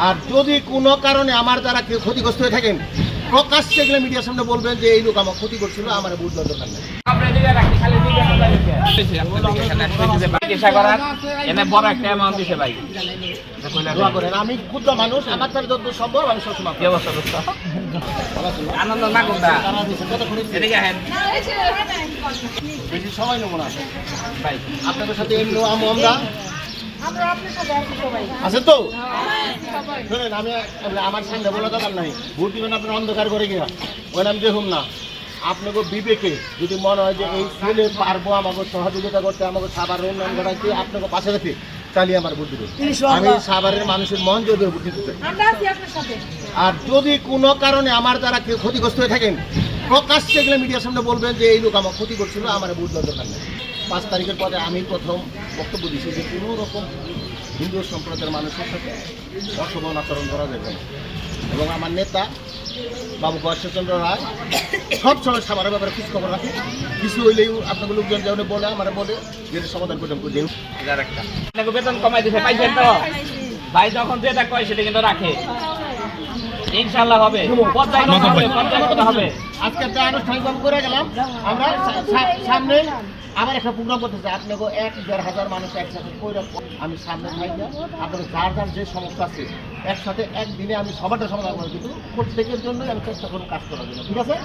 আর যদি কোনো কারণে আমার দ্বারা কেউ ক্ষতিগ্রস্ত হয়ে থাকেন, প্রকাশ্যে গেলে মিডিয়ার সামনে বলবেন যে এই লোক আমার ক্ষতি করছিল, আমার বুঝ দরকার নেই। দোয়া করেন, আমি ক্ষুদ্র মানুষ, আমার দ্বারা যত সম্ভব আমি সবসময় বেশি সময় নেবো না ভাই। আপনাদের সাথে এমনি আমরা আছেন তো? শোনেন, আমি আমার সামনে বলা দরকার নাই, ভোট দিবেন আপনার অন্ধকার করে গিয়া, ওই নাম দেখুন না। আপনাকে বিবেকে যদি মনে হয় যে এই ছেলে পারবো আমাকে সহযোগিতা করতে, আমাকে সাবার উন্নয়ন ঘটাইতে, আপনাকে পাশে রেখে চালিয়ে আমার ভোট দিবেন। আমি সাভারের মানুষের মন জোর ভোট দিতে চাই। আর যদি কোনো কারণে আমার দ্বারা কেউ ক্ষতিগ্রস্ত হয়ে থাকেন, প্রকাশ্যে গেলে মিডিয়ার সামনে বলবেন যে এই লোক আমার ক্ষতি করছিল, আমার বুঝ দরকার নেই। 5 তারিখের পরে আমি প্রথম বক্তব্য দিচ্ছি যে কোনো রকম হিন্দু সম্প্রদায়ের মানুষের সাথে অশোভন আচরণ করা যাবে না। এবং আমার নেতা বাবু গয়েশ্বরচন্দ্র রায় সবসময় সাভারের ব্যাপারে খোঁজ খবর রাখে, কিছু হইলেই আপনাকে লোকজন যেমন বলে আমার বলে যেটা সমাধান করে দিন। বেতন কমাই দিতে পাইছেন তো ভাই, যখন যেটা কয় সেটা কিন্তু রাখে, ইনশাআল্লাহ হবে, পর্যায়ে হবে। আজকে একটা আনুষ্ঠানিকভাবে করে গেলাম আমরা, সামনে আবার একটা প্রোগ্রাম করতেছে, আপনাকে 1-1.5 মানুষ একসাথে করে আমি সামনে থাকি। আপনাদের যার যার যে সমস্যা আছে একসাথে একদিনে আমি সবারটা সমাধান করে, কিন্তু প্রত্যেকের জন্যই আমি চেষ্টা করব কাজ করার জন্য, ঠিক আছে?